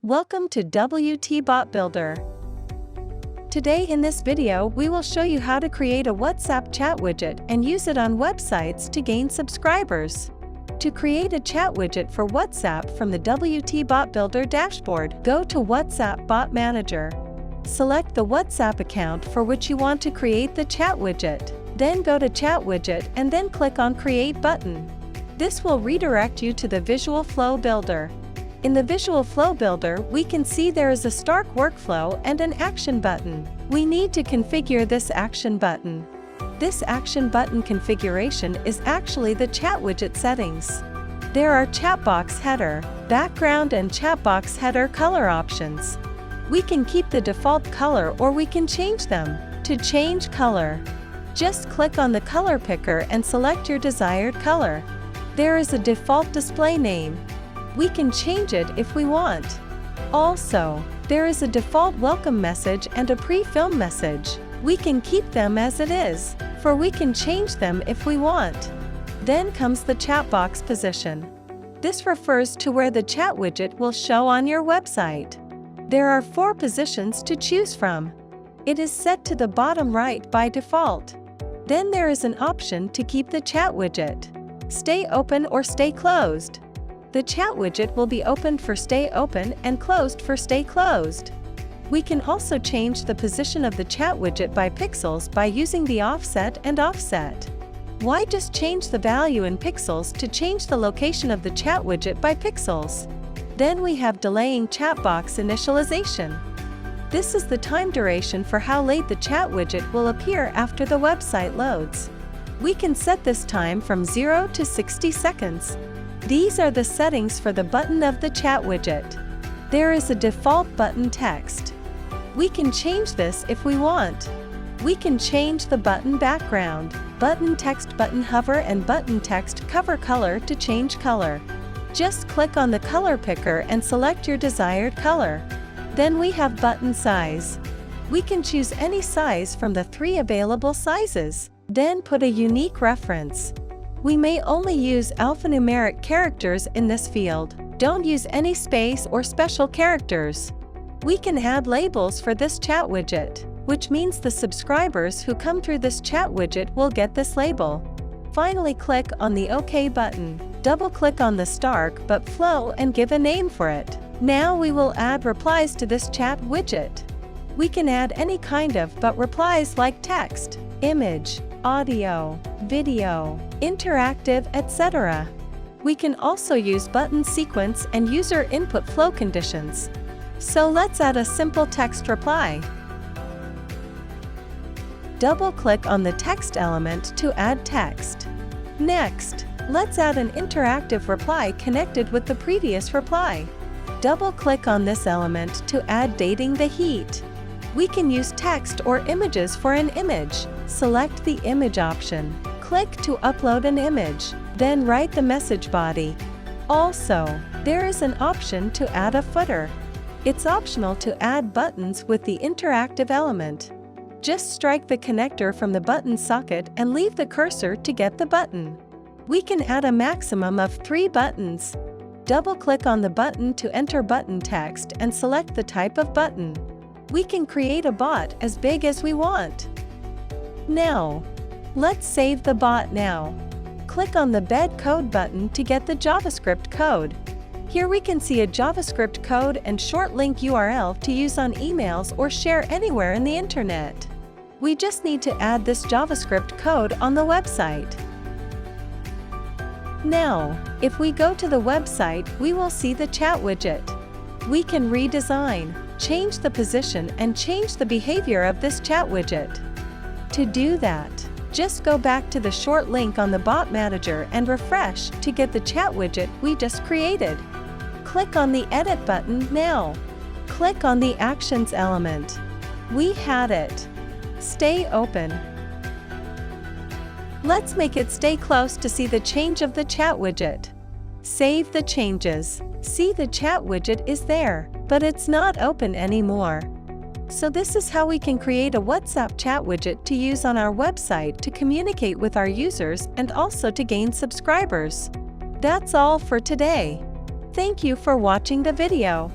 Welcome to WTBotBuilder. Today in this video we will show you how to create a WhatsApp chat widget and use it on websites to gain subscribers. To create a chat widget for WhatsApp from the WTBotBuilder dashboard, go to WhatsApp Bot Manager. Select the WhatsApp account for which you want to create the chat widget. Then go to Chat Widget and then click on Create button. This will redirect you to the Visual Flow Builder. In the Visual Flow Builder, we can see there is a Start Workflow and an Action button. We need to configure this Action button. This Action button configuration is actually the chat widget settings. There are chat box header, background and chat box header color options. We can keep the default color or we can change them. To change color, just click on the color picker and select your desired color. There is a default display name. We can change it if we want. Also, there is a default welcome message and a pre-film message. We can keep them as it is, for we can change them if we want. Then comes the chat box position. This refers to where the chat widget will show on your website. There are 4 positions to choose from. It is set to the bottom right by default. Then there is an option to keep the chat widget. Stay open or stay closed. The chat widget will be opened for stay open and closed for stay closed. We can also change the position of the chat widget by pixels by using the offset and offset. Why just change the value in pixels to change the location of the chat widget by pixels? Then we have delaying chat box initialization. This is the time duration for how late the chat widget will appear after the website loads. We can set this time from 0 to 60 seconds. These are the settings for the button of the chat widget. There is a default button text. We can change this if we want. We can change the button background, button text, button hover and button text cover color to change color. Just click on the color picker and select your desired color. Then we have button size. We can choose any size from the 3 available sizes. Then put a unique reference. We may only use alphanumeric characters in this field. Don't use any space or special characters. We can add labels for this chat widget, which means the subscribers who come through this chat widget will get this label. Finally, click on the OK button. Double-click on the Start Flow and give a name for it. Now we will add replies to this chat widget. We can add any kind of replies like text, image, audio, video, interactive, etc. We can also use button sequence and user input flow conditions. So let's add a simple text reply. Double-click on the text element to add text. Next, let's add an interactive reply connected with the previous reply. Double-click on this element to add dating the heat. We can use text or images for an image. Select the image option. Click to upload an image. Then write the message body. Also, there is an option to add a footer. It's optional to add buttons with the interactive element. Just strike the connector from the button socket and leave the cursor to get the button. We can add a maximum of 3 buttons. Double-click on the button to enter button text and select the type of button. We can create a bot as big as we want. Now, let's save the bot now. Click on the Embed Code button to get the JavaScript code. Here we can see a JavaScript code and short link URL to use on emails or share anywhere in the internet. We just need to add this JavaScript code on the website. Now, if we go to the website, we will see the chat widget. We can redesign, change the position and change the behavior of this chat widget. To do that, just go back to the short link on the Bot Manager and refresh to get the chat widget we just created. Click on the Edit button now. Click on the Actions element. We had it. Stay open. Let's make it stay close to see the change of the chat widget. Save the changes. See, the chat widget is there, but it's not open anymore. So this is how we can create a WhatsApp chat widget to use on our website to communicate with our users and also to gain subscribers. That's all for today. Thank you for watching the video.